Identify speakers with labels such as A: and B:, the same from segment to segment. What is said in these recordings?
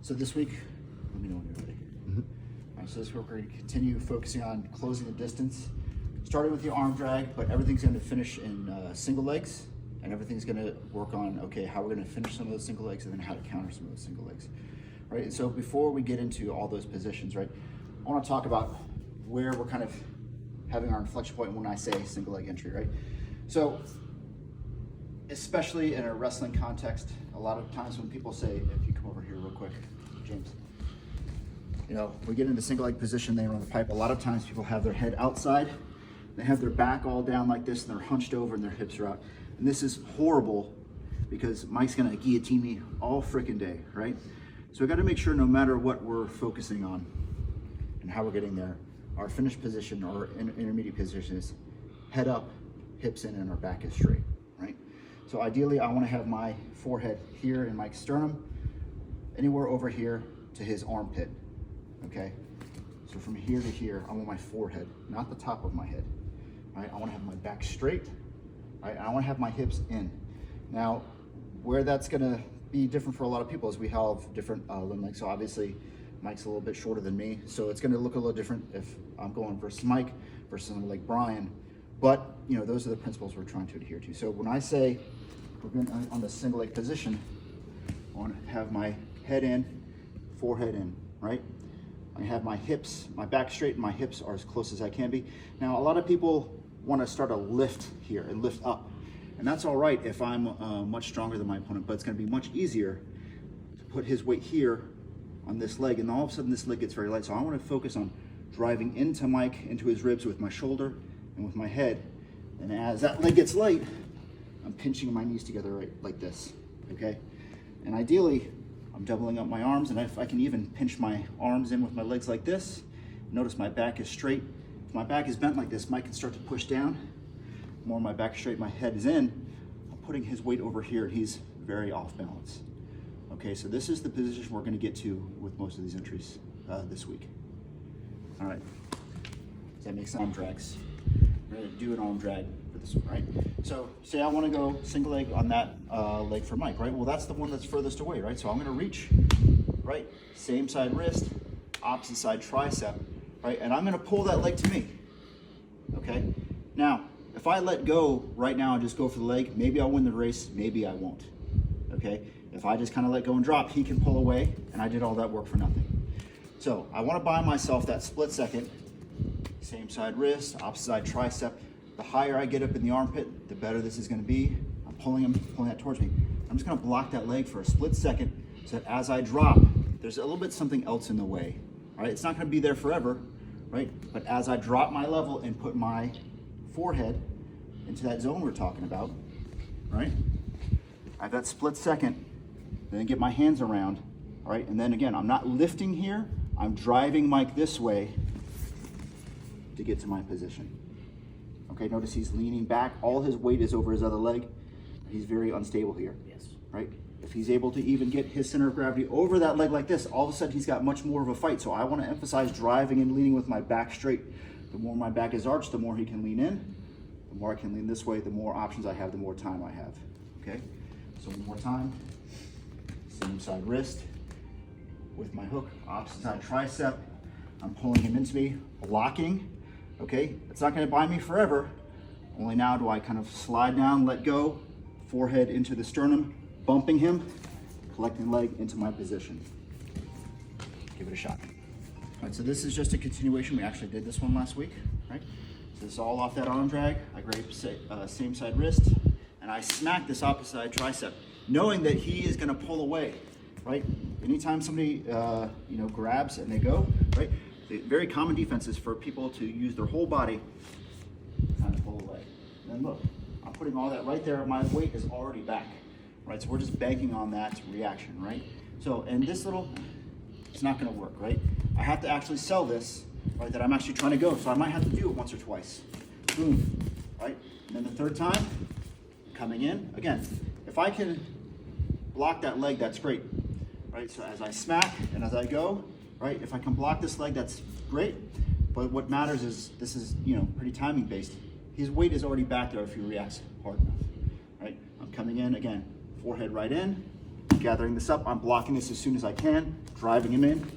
A: So this week, let me know when you're ready. All right, so this week we're going to continue focusing on closing the distance, starting with the arm drag, but everything's going to finish in single legs, and everything's going to work on, okay, how we're going to finish some of those single legs and then how to counter some of those single legs. Right, and so before we get into all those positions, right, I want to talk about where we're kind of having our inflection point when I say single leg entry, right? So, especially in a wrestling context, a lot of times when people say, if you come over here real quick, James, you know, we get into single leg position, they run the pipe. A lot of times people have their head outside, they have their back all down like this, and they're hunched over and their hips are out. And this is horrible because Mike's gonna guillotine me all freaking day, right? So we gotta make sure no matter what we're focusing on and how we're getting there, our finished position or intermediate position is head up, hips in, and our back is straight, right? So ideally, I want to have my forehead here in Mike's sternum, anywhere over here to his armpit, okay? So from here to here, I want my forehead, not the top of my head, right? I want to have my back straight, right? And I want to have my hips in. Now, where that's going to be different for a lot of people is we have different limb lengths. So obviously, Mike's a little bit shorter than me, so it's going to look a little different if I'm going versus Mike versus someone like Brian. But you know, those are the principles we're trying to adhere to. So when I say we're going on the single leg position, I want to have my head in, forehead in, right? I have my hips, my back straight, and my hips are as close as I can be. Now, a lot of people want to start a lift here and lift up, and that's all right if I'm much stronger than my opponent, but it's going to be much easier to put his weight here on this leg, and all of a sudden this leg gets very light. So I want to focus on driving into Mike, into his ribs with my shoulder and with my head. And as that leg gets light, I'm pinching my knees together right like this, okay? And ideally, I'm doubling up my arms, and if I can even pinch my arms in with my legs like this, notice my back is straight. If my back is bent like this, Mike can start to push down. The more my back is straight, my head is in, I'm putting his weight over here, and he's very off balance. Okay, so this is the position we're going to get to with most of these entries this week. All right, does that make sense? Arm drags. We're going to do an arm drag for this one, right? So say I want to go single leg on that leg for Mike, right? Well, that's the one that's furthest away, right? So I'm going to reach, right? Same side wrist, opposite side tricep, right? And I'm going to pull that leg to me, okay? Now, if I let go right now and just go for the leg, maybe I'll win the race, maybe I won't, okay? If I just kind of let go and drop, he can pull away, and I did all that work for nothing. So I want to buy myself that split second, same side wrist, opposite side tricep. The higher I get up in the armpit, the better this is going to be. I'm pulling him, pulling that towards me. I'm just going to block that leg for a split second so that as I drop, there's a little bit something else in the way. All right, it's not going to be there forever, right? But as I drop my level and put my forehead into that zone we're talking about, right? I have that split second, then get my hands around, all right? And then again, I'm not lifting here, I'm driving Mike this way to get to my position. Okay, notice he's leaning back, all his weight is over his other leg. He's very unstable here,
B: Yes.
A: right? If he's able to even get his center of gravity over that leg like this, all of a sudden he's got much more of a fight. So I want to emphasize driving and leaning with my back straight. The more my back is arched, the more he can lean in. The more I can lean this way, the more options I have, the more time I have, okay? So one more time. Same side wrist with my hook, opposite side tricep. I'm pulling him into me, blocking, okay? It's not gonna buy me forever. Only now do I kind of slide down, let go, forehead into the sternum, bumping him, collecting leg into my position. Give it a shot. All right, so this is just a continuation. We actually did this one last week, right? So this is all off that arm drag. I grab same side wrist, and I smack this opposite side tricep, knowing that he is gonna pull away, right? Anytime somebody grabs and they go, right? The very common defense is for people to use their whole body to kind of pull away. And then look, I'm putting all that right there. My weight is already back, right? So we're just banking on that reaction, right? So, and this little, it's not gonna work, right? I have to actually sell this, right, that I'm actually trying to go. So I might have to do it once or twice. Boom, right? And then the third time, coming in. Again, if I can block that leg, that's great, right? So as I smack and as I go, right, if I can block this leg, that's great. But what matters is this is, pretty timing based. His weight is already back there if he reacts hard enough, right? I'm coming in, again, forehead right in, gathering this up. I'm blocking this as soon as I can, driving him in,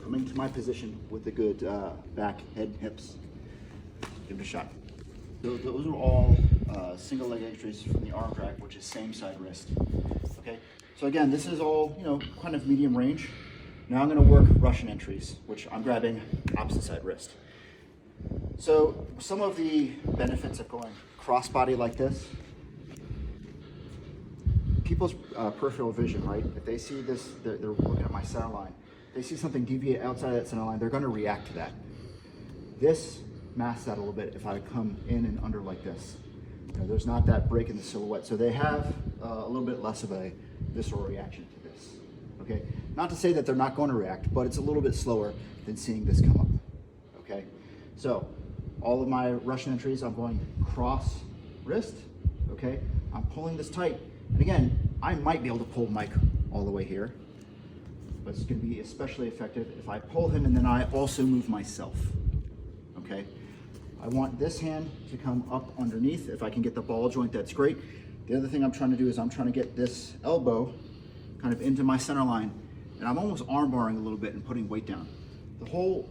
A: coming to my position with a good back, head, hips. Give it a shot. Those are all single leg entries from the arm drag, which is same side wrist. Okay, so again, this is all, you know, kind of medium range. Now I'm going to work Russian entries, which I'm grabbing opposite side wrist. So some of the benefits of going crossbody like this, people's peripheral vision, right? If they see this, they're looking at my center line. They see something deviate outside that center line, they're going to react to that. This masks that a little bit if I come in and under like this. You know, there's not that break in the silhouette, so they have a little bit less of a visceral reaction to this. Okay, not to say that they're not going to react, but it's a little bit slower than seeing this come up. Okay, so all of my Russian entries, I'm going cross wrist. Okay, I'm pulling this tight, and again, I might be able to pull Mike all the way here, but it's going to be especially effective if I pull him and then I also move myself. Okay, I want this hand to come up underneath. If I can get the ball joint, that's great. The other thing I'm trying to do is I'm trying to get this elbow kind of into my center line, and I'm almost arm barring a little bit and putting weight down. The whole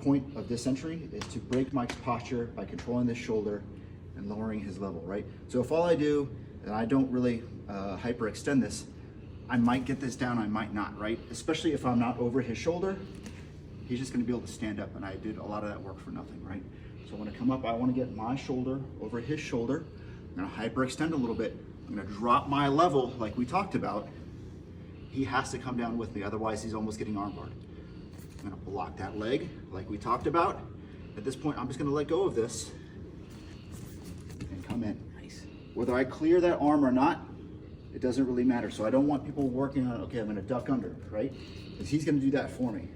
A: point of this entry is to break Mike's posture by controlling this shoulder and lowering his level, right? So if all I do, and I don't really hyperextend this, I might get this down, I might not, right? Especially if I'm not over his shoulder, he's just gonna be able to stand up, and I did a lot of that work for nothing, right? So when I come up, I wanna get my shoulder over his shoulder. I'm gonna hyperextend a little bit. I'm gonna drop my level like we talked about. He has to come down with me, otherwise he's almost getting armbarred. I'm gonna block that leg like we talked about. At this point, I'm just gonna let go of this and come in. Nice. Whether I clear that arm or not, it doesn't really matter. So I don't want people working on, okay, I'm gonna duck under, right? Because he's gonna do that for me.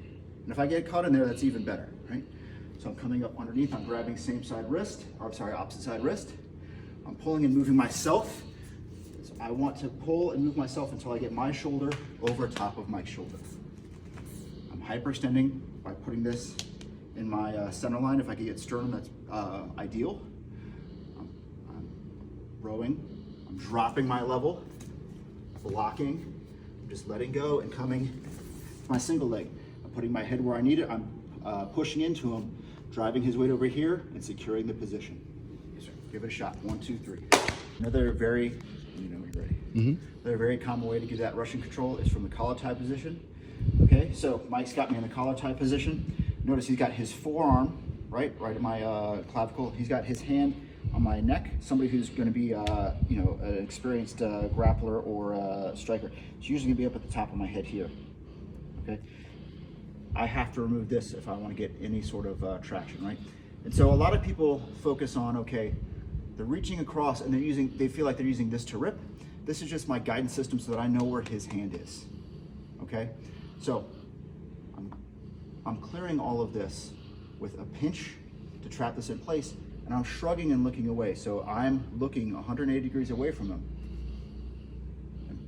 A: And if I get caught in there, that's even better, right? So I'm coming up underneath, I'm grabbing same side wrist, or I'm sorry, opposite side wrist. I'm pulling and moving myself. So I want to pull and move myself until I get my shoulder over top of Mike's shoulder. I'm hyperextending by putting this in my center line. If I could get sternum, that's ideal. I'm rowing, I'm dropping my level, blocking, I'm just letting go and coming to my single leg. I'm putting my head where I need it. I'm pushing into him, driving his weight over here and securing the position. Yes, sir. Give it a shot. 1, 2, 3. Another very, you know, you're ready. Another very common way to do that Russian control is from the collar tie position. Okay, so Mike's got me in the collar tie position. Notice he's got his forearm right at my clavicle. He's got his hand on my neck. Somebody who's going to be, you know, an experienced grappler or striker, it's usually going to be up at the top of my head here. Okay, I have to remove this if I want to get any sort of traction, right? And so a lot of people focus on, okay, they're reaching across and they feel like they're using this to rip. This is just my guidance system so that I know where his hand is. Okay, so I'm clearing all of this with a pinch to trap this in place, and I'm shrugging and looking away. So I'm looking 180 degrees away from him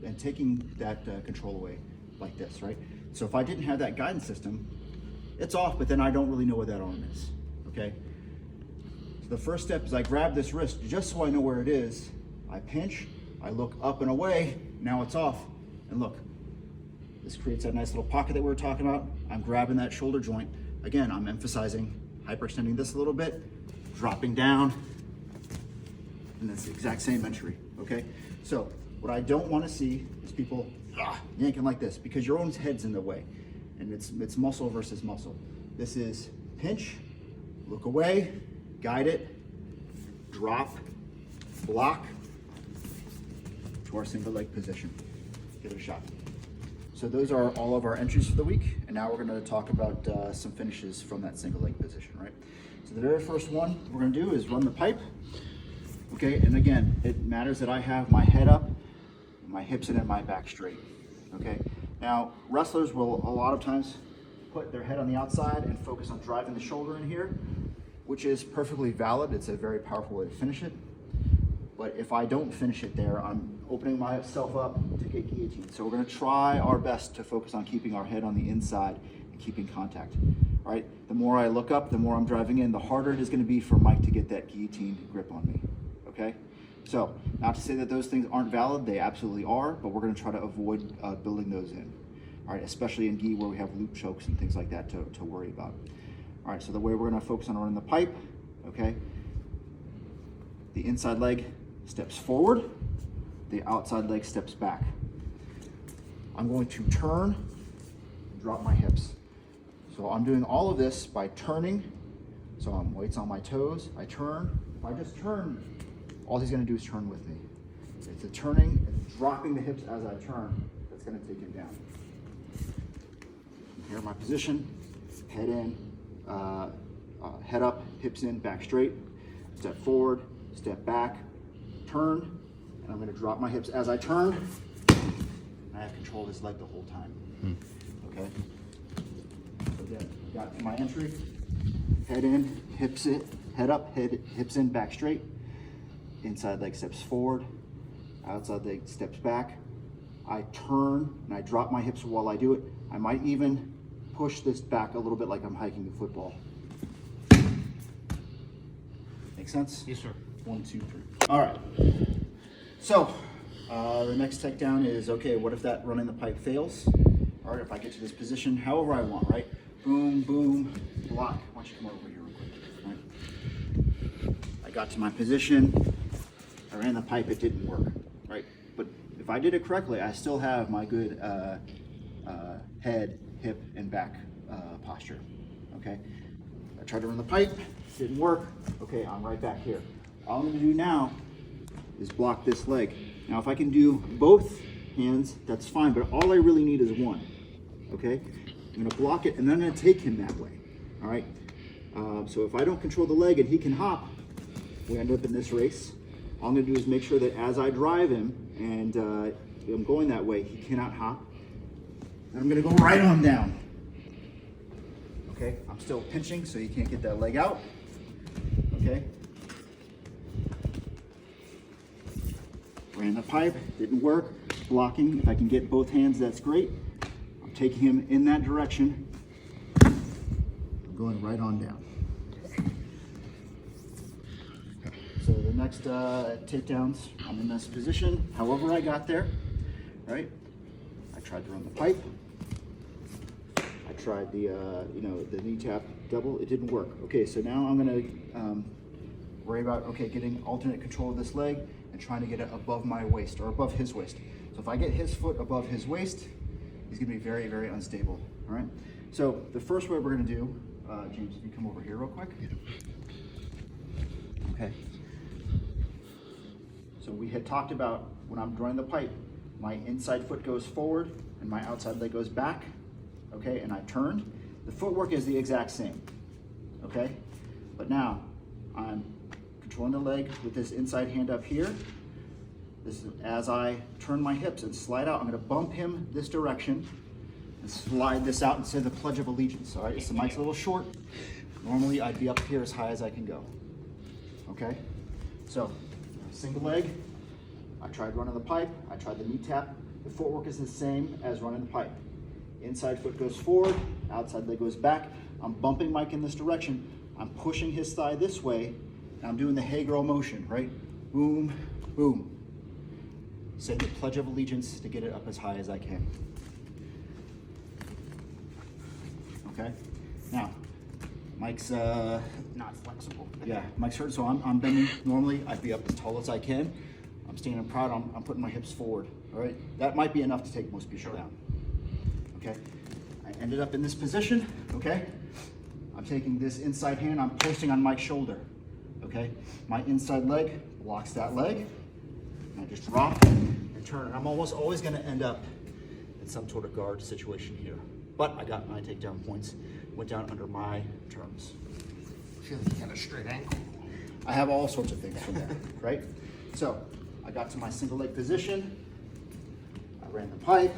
A: and taking that control away like this, right? So if I didn't have that guidance system, it's off, but then I don't really know where that arm is, okay? So the first step is I grab this wrist just so I know where it is. I pinch, I look up and away, now it's off, and look. This creates that nice little pocket that we were talking about. I'm grabbing that shoulder joint. Again, I'm emphasizing hyperextending this a little bit, dropping down, and it's the exact same entry, okay? So what I don't want to see is people yanking like this, because your own head's in the way, and it's muscle versus muscle. This is pinch, look away, guide it, drop, block to our single leg position. Give it a shot. So those are all of our entries for the week, and now we're going to talk about some finishes from that single leg position, right? So the very first one we're going to do is run the pipe, okay? And again, it matters that I have my head up, my hips in, and my back straight, okay? Now, wrestlers will a lot of times put their head on the outside and focus on driving the shoulder in here, which is perfectly valid. It's a very powerful way to finish it. But if I don't finish it there, I'm opening myself up to get guillotined. So we're going to try our best to focus on keeping our head on the inside and keeping contact. All right? The more I look up, the more I'm driving in, the harder it is going to be for Mike to get that guillotine grip on me. Okay? So, not to say that those things aren't valid, they absolutely are, but we're gonna try to avoid building those in. All right, especially in gi where we have loop chokes and things like that to worry about. All right, so the way we're gonna focus on running the pipe, okay? The inside leg steps forward, the outside leg steps back. I'm going to turn, drop my hips. So I'm doing all of this by turning. So I'm weights on my toes, I turn. If I just turn, all he's gonna do is turn with me. It's a turning and dropping the hips as I turn that's gonna take him down. Here my position, head in, head up, hips in, back straight, step forward, step back, turn, and I'm gonna drop my hips as I turn. And I have control of this leg the whole time, okay? So again, got to my entry, head in, hips in, head up, hips in, back straight, inside leg steps forward, outside leg steps back. I turn and I drop my hips while I do it. I might even push this back a little bit like I'm hiking a football. Make sense?
B: Yes, sir.
A: 1, 2, 3. All right. So the next takedown is, okay, what if that running the pipe fails? All right, if I get to this position however I want, right? Boom, boom, block. Why don't you come over here real quick, right? I got to my position, I ran the pipe, it didn't work, right? But if I did it correctly, I still have my good head, hip, and back posture, okay? I tried to run the pipe, didn't work. Okay, I'm right back here. All I'm gonna do now is block this leg. Now, if I can do both hands, that's fine, but all I really need is one, okay? I'm gonna block it, and then I'm gonna take him that way, all right? So if I don't control the leg and he can hop, we end up in this race. All I'm gonna do is make sure that as I drive him and I'm going that way, he cannot hop. And I'm gonna go right on down. Okay, I'm still pinching so you can't get that leg out. Okay. Ran the pipe, didn't work. Blocking, if I can get both hands, that's great. I'm taking him in that direction. I'm going right on down. So the next takedowns, I'm in this position, however I got there, right? I tried to run the pipe. I tried the, the knee tap double, it didn't work. Okay, so now I'm gonna worry about, okay, getting alternate control of this leg and trying to get it above my waist or above his waist. So if I get his foot above his waist, he's gonna be very, very unstable, all right? So the first way we're gonna do, James, if you come over here real quick. Okay. So we had talked about when I'm drawing the pipe, my inside foot goes forward and my outside leg goes back, okay, and I turned. The footwork is the exact same, okay? But now I'm controlling the leg with this inside hand up here. This is as I turn my hips and slide out, I'm gonna bump him this direction and slide this out and say the Pledge of Allegiance, all right? So mic's a little short. Normally I'd be up here as high as I can go, okay? So, single leg, I tried running the pipe, I tried the knee tap. The footwork is the same as running the pipe. Inside foot goes forward, outside leg goes back. I'm bumping Mike in this direction. I'm pushing his thigh this way, and I'm doing the hey girl motion, right? Boom, boom. Say the Pledge of Allegiance to get it up as high as I can. Okay? Now, Mike's
B: Not flexible.
A: yeah, Mike's hurt, so I'm bending. Normally, I'd be up as tall as I can. I'm standing proud, I'm putting my hips forward, all right? That might be enough to take most people down, okay? I ended up in this position, okay? I'm taking this inside hand, I'm posting on Mike's shoulder, okay? My inside leg blocks that leg, and I just drop and turn. And I'm almost always gonna end up in some sort of guard situation here. But I got my takedown points, went down under my terms.
B: I feel like you have a straight ankle.
A: I have all sorts of things from there, right? So I got to my single leg position. I ran the pipe,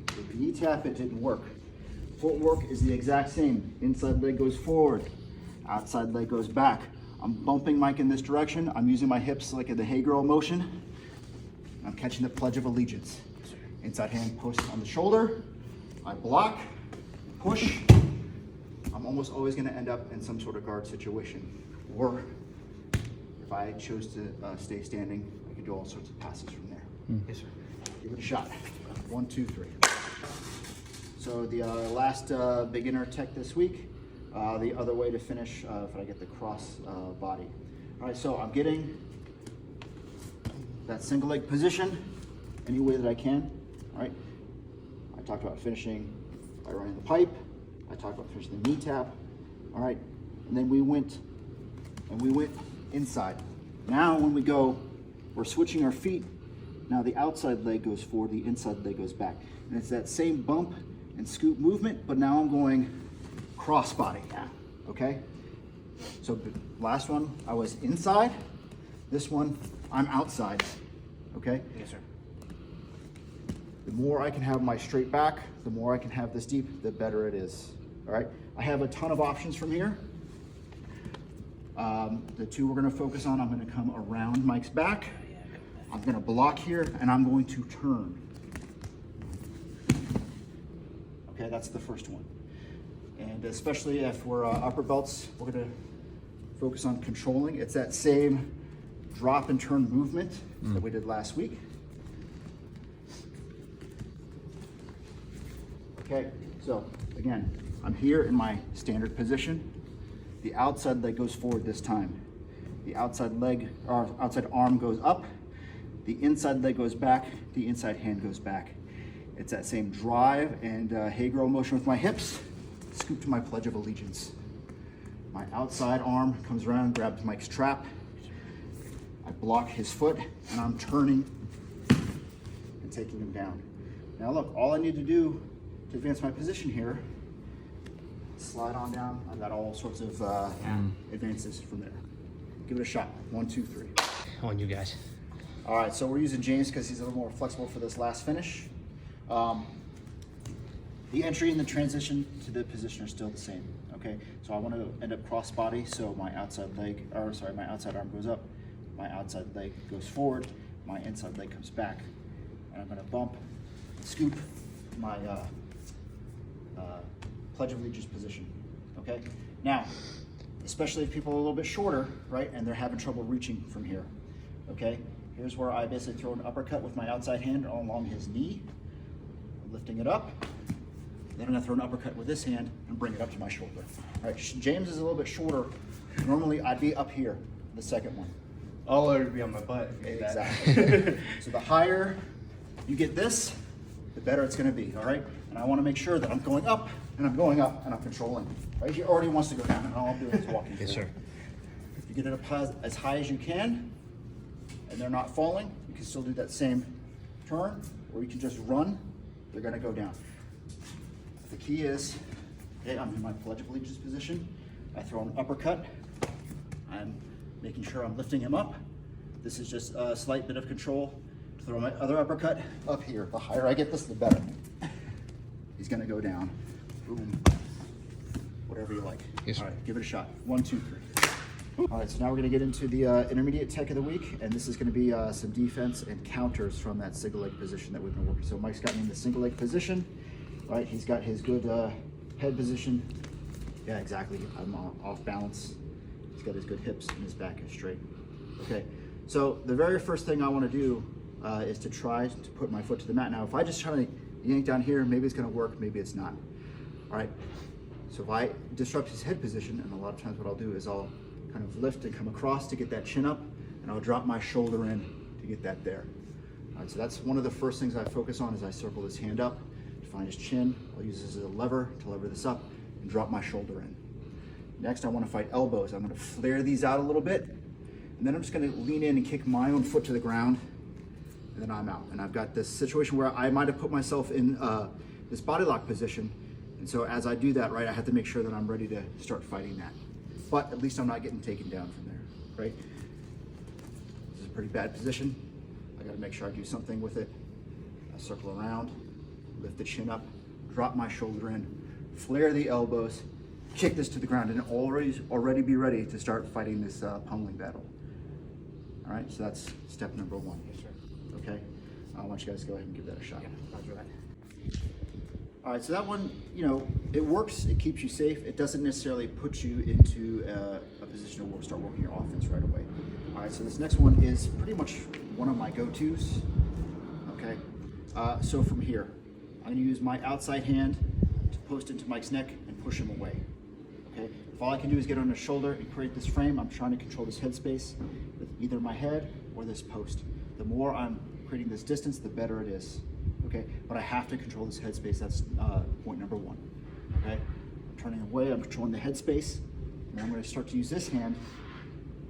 A: did the knee tap, it didn't work. Footwork is the exact same. Inside leg goes forward, outside leg goes back. I'm bumping Mike in this direction. I'm using my hips like the hey girl motion. I'm catching the Pledge of Allegiance. Inside hand post on the shoulder. I block, push. I'm almost always gonna end up in some sort of guard situation. Or If I chose to stay standing, I could do all sorts of passes from there.
B: Yes, sir.
A: Give it a shot. 1, 2, 3. So the last beginner tech this week, the other way to finish if I get the cross body. All right, so I'm getting that single leg position any way that I can. All right, I talked about finishing by running the pipe. I talked about finishing the knee tap. All right, and then we went inside. Now when we go, we're switching our feet. Now the outside leg goes forward, the inside leg goes back. And it's that same bump and scoop movement, but now I'm going cross body, okay? So the last one, I was inside. This one, I'm outside, okay?
B: Yes, sir.
A: The more I can have my straight back, the more I can have this deep, the better it is, all right? I have a ton of options from here. The two we're gonna focus on, I'm gonna come around Mike's back. I'm gonna block here and I'm going to turn. Okay, that's the first one. And especially if we're upper belts, we're gonna focus on controlling. It's that same drop and turn movement that we did last week. Okay, so again, I'm here in my standard position. The outside leg goes forward this time. The outside leg, or outside arm goes up. The inside leg goes back. The inside hand goes back. It's that same drive and hey girl motion with my hips. Scoop to my Pledge of Allegiance. My outside arm comes around, grabs Mike's trap. I block his foot and I'm turning and taking him down. Now look, all I need to do to advance my position here, slide on down. I've got all sorts of advances from there. Give it a shot. 1, 2, 3.
B: On you guys.
A: All right, so we're using James because he's a little more flexible for this last finish. The entry and the transition to the position are still the same, okay? So I want to end up cross body, so my outside arm goes up, my outside leg goes forward, my inside leg comes back, and I'm going to bump and scoop my Pledge of Allegiance position, okay? Now, especially if people are a little bit shorter, right, and they're having trouble reaching from here, okay? Here's where I basically throw an uppercut with my outside hand along his knee, lifting it up. Then I'm gonna throw an uppercut with this hand and bring it up to my shoulder. All right, James is a little bit shorter. Normally I'd be up here, the second one.
C: I'll already be on my butt if you do that.
A: Exactly. So the higher you get this, the better it's gonna be, all right? And I wanna make sure that I'm going up and I'm going up and I'm controlling. Right, he already wants to go down and all I'm doing is walking
B: Yes, sir.
A: forward. If you get it up as high as you can and they're not falling, you can still do that same turn, or you can just run, they're gonna go down. The key is, okay, I'm in my Pledge of Allegiance position. I throw an uppercut. I'm making sure I'm lifting him up. This is just a slight bit of control. Throw my other uppercut up here. The higher I get this, the better. He's gonna go down. Boom. Whatever you like.
B: Yes, sir.
A: All right, give it a shot. 1, 2, 3. All right, so now we're gonna get into the intermediate tech of the week, and this is gonna be some defense and counters from that single leg position that we've been working. So Mike's got me in the single leg position. Right, he's got his good head position. Yeah, exactly. I'm off balance. He's got his good hips and his back is straight. Okay, so the very first thing I want to do is to try to put my foot to the mat. Now, if I just try to yank down here, maybe it's going to work, maybe it's not. All right, so if I disrupt his head position, and a lot of times what I'll do is I'll kind of lift and come across to get that chin up, and I'll drop my shoulder in to get that there. All right, so that's one of the first things I focus on is I circle this hand up. Find his chin. I'll use this as a lever to lever this up and drop my shoulder in. Next, I want to fight elbows. I'm going to flare these out a little bit, and then I'm just going to lean in and kick my own foot to the ground, and then I'm out. And I've got this situation where I might have put myself in this body lock position, and so as I do that, right, I have to make sure that I'm ready to start fighting that. But at least I'm not getting taken down from there, right? This is a pretty bad position. I got to make sure I do something with it. I circle around. Lift the chin up, drop my shoulder in, flare the elbows, kick this to the ground, and already be ready to start fighting this pummeling battle. All right, so that's step number 1.
B: Yes, sir.
A: Okay, I want you guys to go ahead and give that a shot.
B: Yeah, roger that.
A: All right, so that one, you know, it works, it keeps you safe. It doesn't necessarily put you into a position to start working your offense right away. All right, so this next one is pretty much one of my go-tos, okay? So from here, I'm gonna use my outside hand to post into Mike's neck and push him away, okay? If all I can do is get on his shoulder and create this frame, I'm trying to control this headspace with either my head or this post. The more I'm creating this distance, the better it is, okay? But I have to control this headspace, that's point number one, okay? I'm turning away, I'm controlling the headspace, and I'm gonna start to use this hand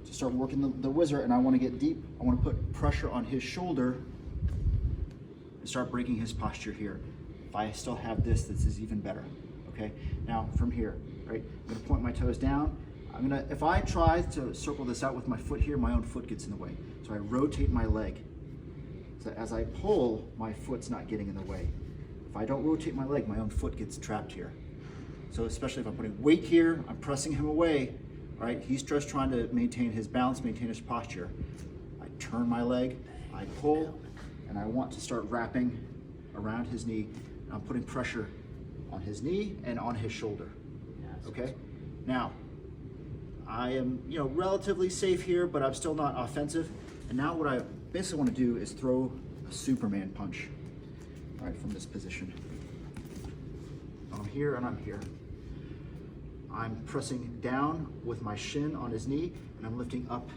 A: to start working the whizzer, and I wanna get deep. I wanna put pressure on his shoulder and start breaking his posture here. If I still have this is even better, okay? Now, from here, right, I'm gonna point my toes down. If I try to circle this out with my foot here, my own foot gets in the way. So I rotate my leg. So as I pull, my foot's not getting in the way. If I don't rotate my leg, my own foot gets trapped here. So especially if I'm putting weight here, I'm pressing him away, right? He's just trying to maintain his balance, maintain his posture. I turn my leg, I pull, and I want to start wrapping around his knee. And I'm putting pressure on his knee and on his shoulder, okay? Now, I am, relatively safe here, but I'm still not offensive. And now what I basically want to do is throw a Superman punch, all right, from this position. I'm here and I'm here. I'm pressing down with my shin on his knee, and I'm lifting up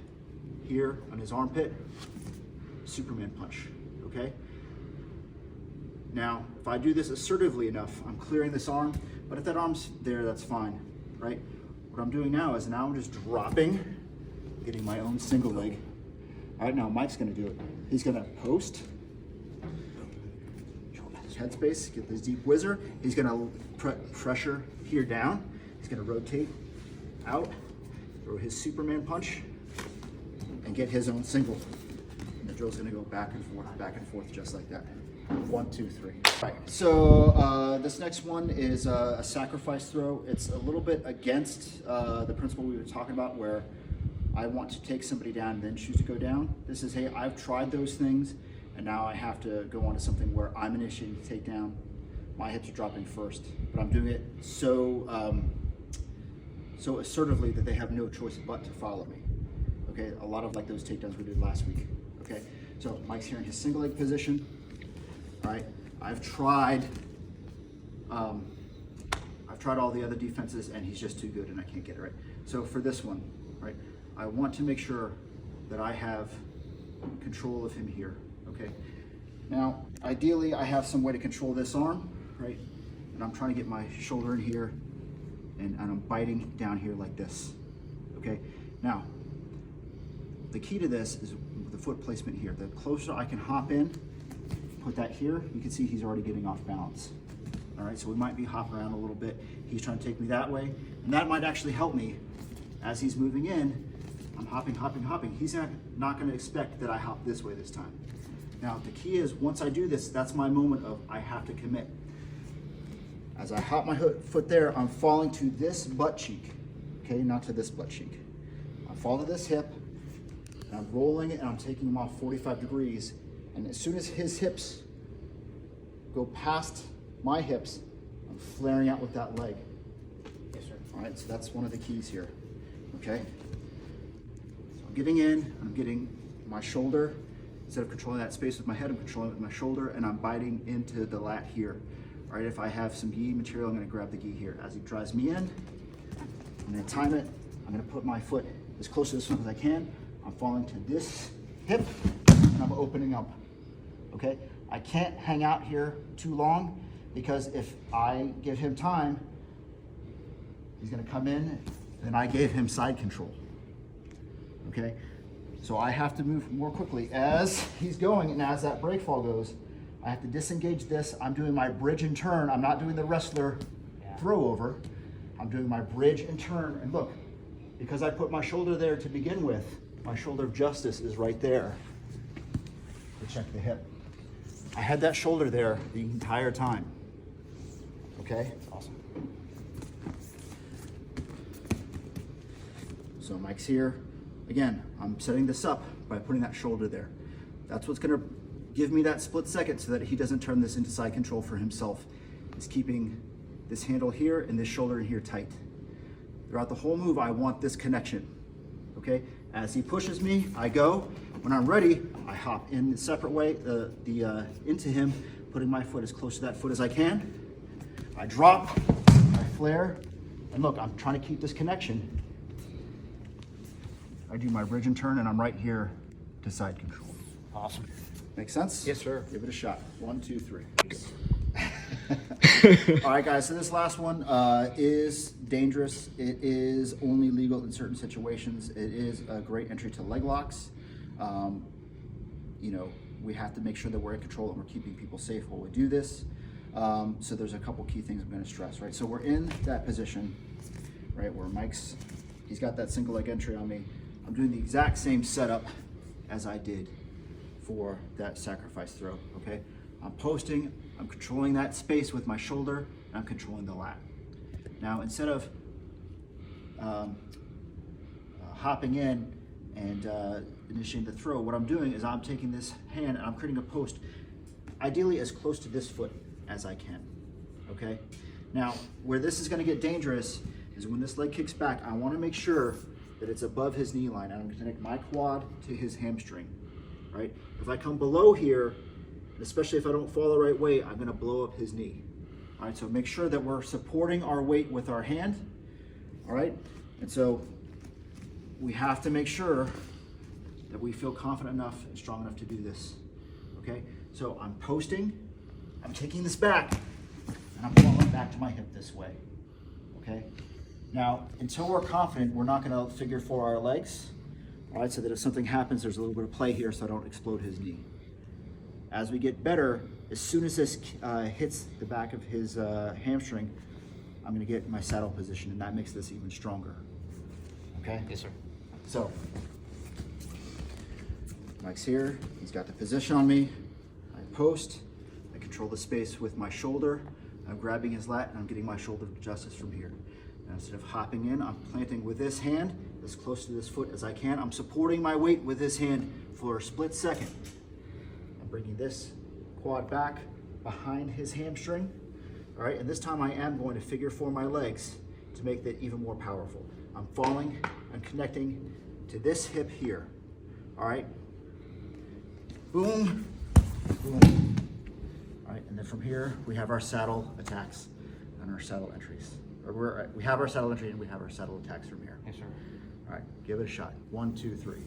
A: here on his armpit. Superman punch, okay? Now, if I do this assertively enough, I'm clearing this arm, but if that arm's there, that's fine, right? What I'm doing now is I'm just dropping, getting my own single leg. All right, now Mike's gonna do it. He's gonna post, headspace, get this deep whizzer. He's gonna pressure here down. He's gonna rotate out, throw his Superman punch, and get his own single. And the drill's gonna go back and forth, just like that. 1, 2, 3. Right, so this next one is a sacrifice throw. It's a little bit against the principle we were talking about, where I want to take somebody down and then choose to go down. This is, hey, I've tried those things, and now I have to go on to something where I'm initiating the takedown. My hips are dropping first, but I'm doing it so so assertively that they have no choice but to follow me. Okay, a lot of like those takedowns we did last week. Okay, so Mike's here in his single leg position. All right, I've tried all the other defenses, and he's just too good, and I can't get it right. So for this one, right, I want to make sure that I have control of him here. Okay. Now, ideally, I have some way to control this arm, right? And I'm trying to get my shoulder in here, and I'm biting down here like this. Okay. Now, the key to this is the foot placement here. The closer I can hop in, put that here, you can see he's already getting off balance. All right, so we might be hopping around a little bit. He's trying to take me that way, and that might actually help me as he's moving in. I'm hopping, hopping, hopping. He's not gonna expect that I hop this way this time. Now, the key is once I do this, that's my moment of I have to commit. As I hop my foot there, I'm falling to this butt cheek, okay, not to this butt cheek. I'm falling to this hip, and I'm rolling it, and I'm taking him off 45 degrees. And as soon as his hips go past my hips, I'm flaring out with that leg.
B: Yes, sir.
A: All right, so that's one of the keys here, okay? So I'm getting in, I'm getting my shoulder. Instead of controlling that space with my head, I'm controlling it with my shoulder, and I'm biting into the lat here. All right, if I have some gi material, I'm gonna grab the gi here. As he drives me in, I'm gonna time it. I'm gonna put my foot as close to this one as I can. I'm falling to this hip, and I'm opening up, okay? I can't hang out here too long, because if I give him time, he's gonna come in, and I gave him side control, okay? So I have to move more quickly as he's going, and as that break fall goes, I have to disengage this. I'm doing my bridge and turn. I'm not doing the wrestler throw over. I'm doing my bridge and turn, and look, because I put my shoulder there to begin with, my shoulder of justice is right there to check the hip. I had that shoulder there the entire time. Okay? Awesome. So Mike's here. Again, I'm setting this up by putting that shoulder there. That's what's gonna give me that split second so that he doesn't turn this into side control for himself. He's keeping this handle here and this shoulder here tight. Throughout the whole move, I want this connection. Okay? As he pushes me, I go. When I'm ready, I hop in a separate way into him, putting my foot as close to that foot as I can. I drop, I flare, and look, I'm trying to keep this connection. I do my bridge and turn, and I'm right here to side control.
B: Awesome.
A: Make sense?
B: Yes, sir.
A: Give it a shot. 1, 2, 3. All right, guys, so this last one is dangerous. It is only legal in certain situations. It is a great entry to leg locks. You know, we have to make sure that we're in control and we're keeping people safe while we do this. So there's a couple key things I'm going to stress, right? So we're in that position, right, where he's got that single leg entry on me. I'm doing the exact same setup as I did for that sacrifice throw, okay? I'm posting, I'm controlling that space with my shoulder, and I'm controlling the lat. Now, instead of hopping in and initiating the throw, what I'm doing is I'm taking this hand and I'm creating a post, ideally as close to this foot as I can, okay? Now, where this is gonna get dangerous is when this leg kicks back, I wanna make sure that it's above his knee line. I'm gonna connect my quad to his hamstring, right? If I come below here, especially if I don't fall the right way, I'm gonna blow up his knee. All right, so make sure that we're supporting our weight with our hand, all right? And so we have to make sure that we feel confident enough and strong enough to do this, okay? So I'm posting, I'm taking this back, and I'm falling back to my hip this way, okay? Now, until we're confident, we're not gonna figure for our legs, all right, so that if something happens, there's a little bit of play here so I don't explode his knee. As we get better, as soon as this hits the back of his hamstring, I'm gonna get in my saddle position, and that makes this even stronger, okay?
B: Yes, sir.
A: So, Mike's here, he's got the position on me, I post, I control the space with my shoulder, I'm grabbing his lat, and I'm getting my shoulder to justice from here. Now, instead of hopping in, I'm planting with this hand as close to this foot as I can. I'm supporting my weight with this hand for a split second. I'm bringing this quad back behind his hamstring. All right, and this time I am going to figure four my legs to make that even more powerful. I'm falling, I'm connecting to this hip here. All right, boom, boom. All right, and then from here, we have our saddle attacks and our saddle entries. We have our saddle entry and we have our saddle attacks from here.
B: Yes, sir.
A: All right, give it a shot. 1, 2, 3.